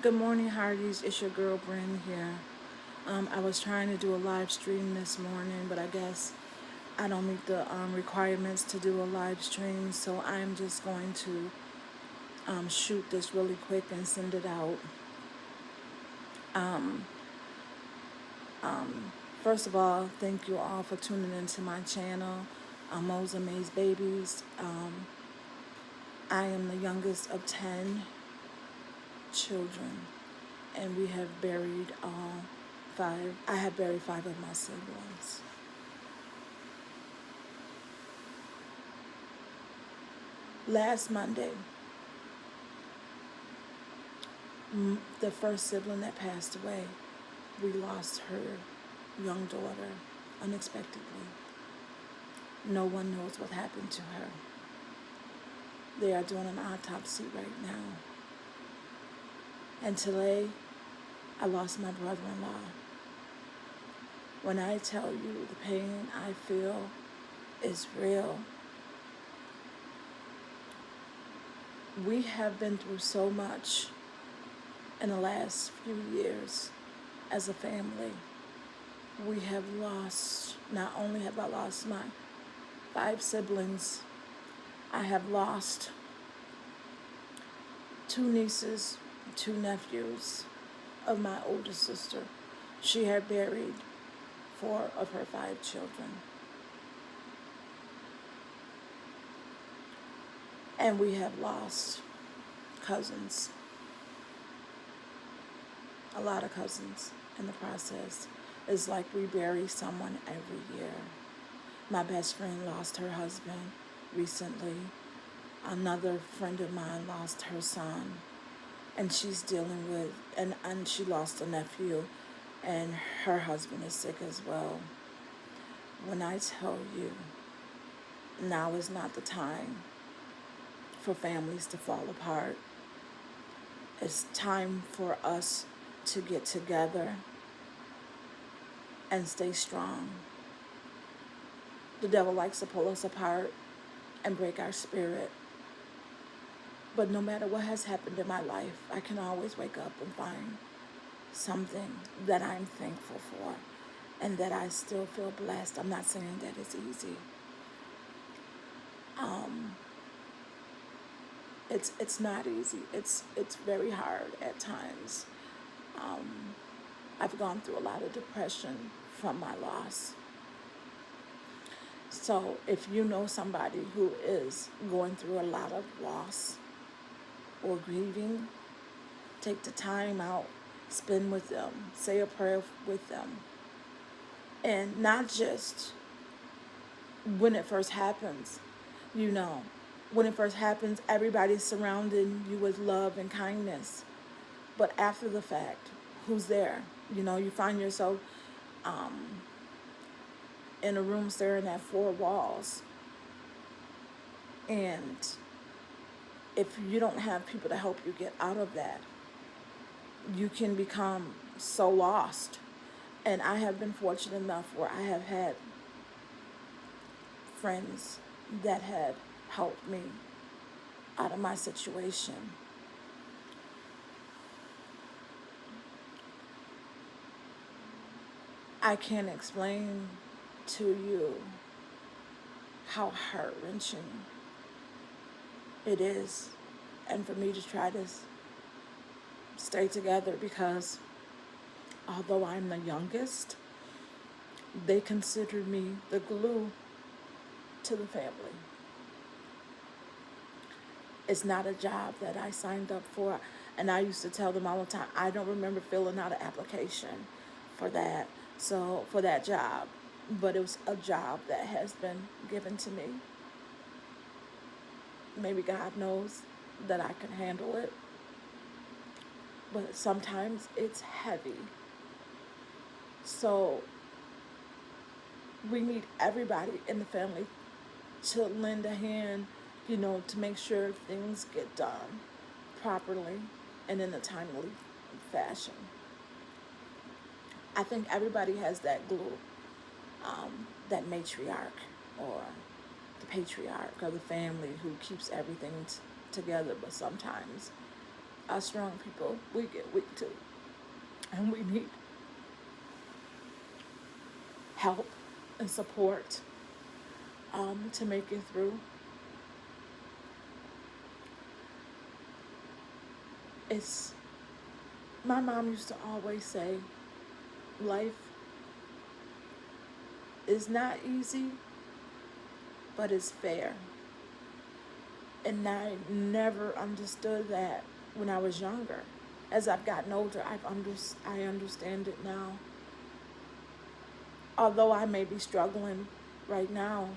Good morning, Hardee's. It's your girl, Bryn here. I was trying to do a live stream this morning, but I guess I don't meet the requirements to do a live stream, so I'm just going to shoot this really quick and send it out. Um, First of all, thank you all for tuning into my channel, Mo's Amaze Babies. I am the youngest of 10 children, and we have buried all five. I have buried 5 of my siblings. Last Monday, the first sibling that passed away, we lost her young daughter unexpectedly. No one knows what happened to her. They are doing an autopsy right now. And today, I lost my brother-in-law. When I tell you the pain I feel is real, we have been through so much in the last few years as a family. We have lost, not only have I lost my 5 siblings, I have lost 2 nieces, 2 nephews of my oldest sister. She had buried 4 of her 5 children. And we have lost cousins, a lot of cousins in the process. It's like we bury someone every year. My best friend lost her husband recently. Another friend of mine lost her son, and she's dealing with, and she lost a nephew, and her husband is sick as well. When I tell you, now is not the time for families to fall apart. It's time for us to get together and stay strong. The devil likes to pull us apart and break our spirit. But no matter what has happened in my life, I can always wake up and find something that I'm thankful for and that I still feel blessed. I'm not saying that it's easy. It's not easy. It's very hard at times. I've gone through a lot of depression from my loss. So if you know somebody who is going through a lot of loss or grieving, take the time out, spend with them, say a prayer with them. And not just when it first happens, when it first happens, everybody's surrounding you with love and kindness. But after the fact, who's there? You find yourself in a room staring at 4 walls. And if you don't have people to help you get out of that, you can become so lost. And I have been fortunate enough where I have had friends that had helped me out of my situation. I can't explain to you how heart-wrenching it is, and for me to try to stay together, because although I'm the youngest, they consider me the glue to the family. It's not a job that I signed up for, and I used to tell them all the time, I don't remember filling out an application for that job, but it was a job that has been given to me. Maybe God knows that I can handle it, but sometimes it's heavy. So we need everybody in the family to lend a hand, to make sure things get done properly and in a timely fashion. I think everybody has that glue, that matriarch or the patriarch of the family who keeps everything together, but sometimes us strong people, we get weak too. And we need help and support to make it through. It's My mom used to always say, life is not easy, but it's fair. And I never understood that when I was younger. As I've gotten older, I understand it now. Although I may be struggling right now,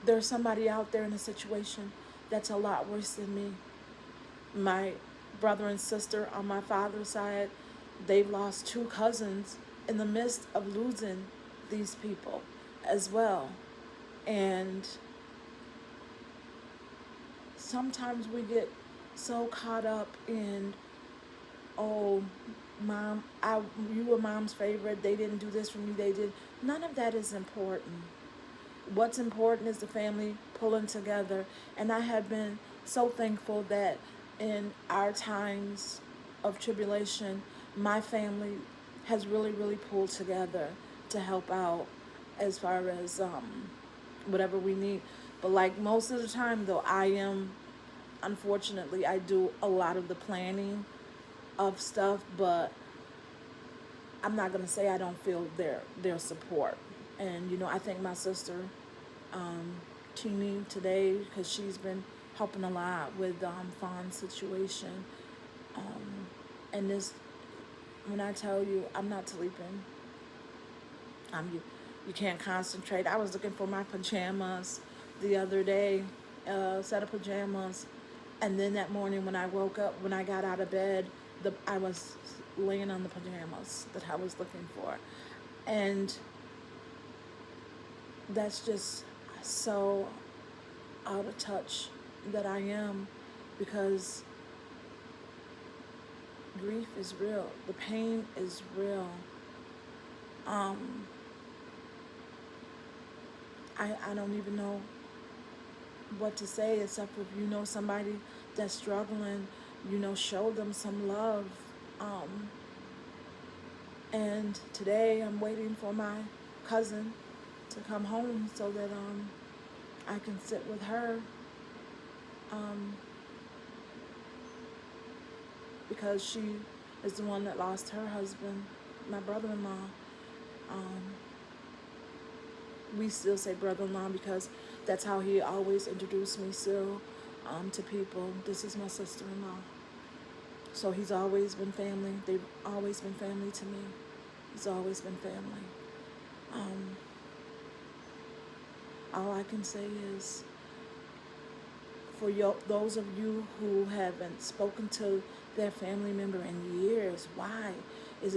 there's somebody out there in a situation that's a lot worse than me. My brother and sister on my father's side, they've lost two cousins in the midst of losing these people as well. And sometimes we get so caught up in, oh, mom, you were mom's favorite, they didn't do this for me, they did. None of that is important. What's important is the family pulling together. And I have been so thankful that in our times of tribulation, my family has really, really pulled together to help out as far as whatever we need. But like most of the time, though, unfortunately, I do a lot of the planning of stuff, but I'm not gonna say I don't feel their support. And I thank my sister, Tini, today, because she's been helping a lot with Fawn's situation. And this, when I tell you, I'm not sleeping. You can't concentrate. I was looking for my pajamas the other day, set of pajamas, and then that morning when I woke up, when I got out of bed, I was laying on the pajamas that I was looking for, and that's just so out of touch that I am, because grief is real. The pain is real. I don't even know what to say, except if somebody that's struggling, show them some love. And today I'm waiting for my cousin to come home so that I can sit with her, because she is the one that lost her husband, my brother-in-law. We still say brother-in-law because that's how he always introduced me still to people. This is my sister-in-law. So he's always been family. They've always been family to me. He's always been family. All I can say is, for those of you who haven't spoken to their family member in years, why? Were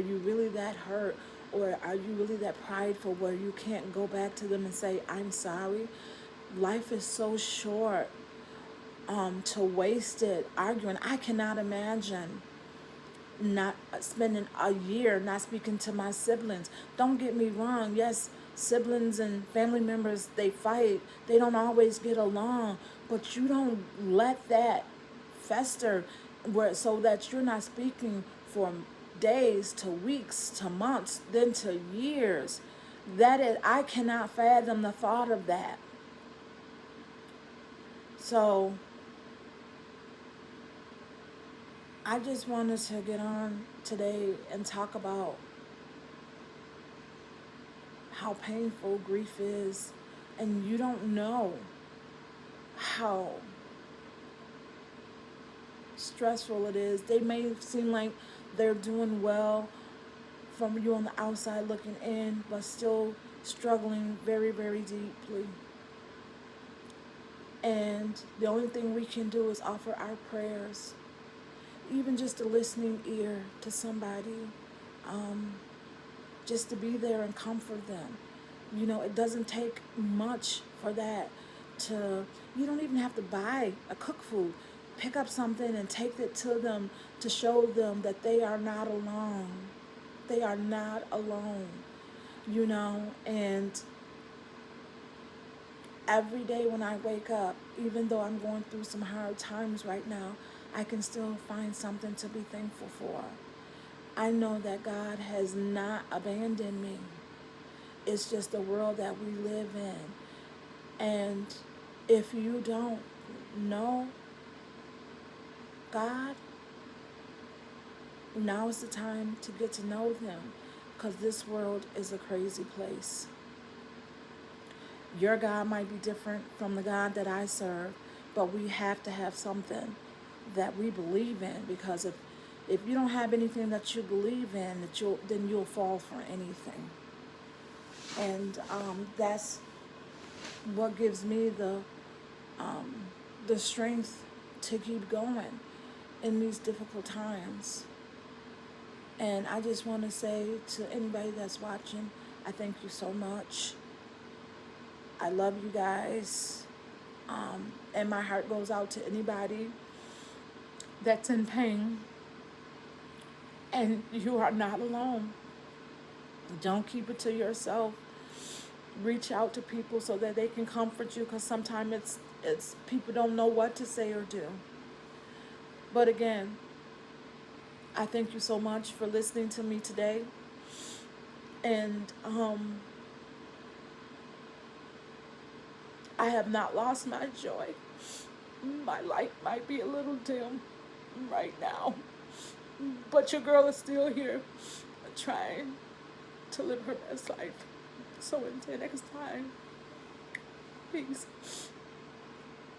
you really that hurt? Or are you really that prideful where you can't go back to them and say, I'm sorry? Life is so short to waste it arguing. I cannot imagine not spending a year not speaking to my siblings. Don't get me wrong. Yes, siblings and family members, they fight. They don't always get along. But you don't let that fester so that you're not speaking for days to weeks to months, then to years. I cannot fathom the thought of that. So I just wanted to get on today and talk about how painful grief is, and you don't know how stressful it is. They may seem like they're doing well from you on the outside looking in, but still struggling very, very deeply. And the only thing we can do is offer our prayers, even just a listening ear to somebody, just to be there and comfort them. It doesn't take much for that. You don't even have to buy a cook food. Pick up something and take it to them to show them that they are not alone. They are not alone, and Every day when I wake up, even though I'm going through some hard times right now, I can still find something to be thankful for. I know that God has not abandoned me. It's just the world that we live in. And if you don't know God, now is the time to get to know Him, because this world is a crazy place. Your God might be different from the God that I serve, but we have to have something that we believe in, because if you don't have anything that you believe in, then you'll fall for anything. And that's what gives me the strength to keep going in these difficult times. And I just want to say to anybody that's watching, I thank you so much. I love you guys. And my heart goes out to anybody that's in pain. And you are not alone. Don't keep it to yourself. Reach out to people so that they can comfort you, because sometimes it's people don't know what to say or do. But again, I thank you so much for listening to me today. And I have not lost my joy. My light might be a little dim right now, but your girl is still here trying to live her best life. So until next time, peace.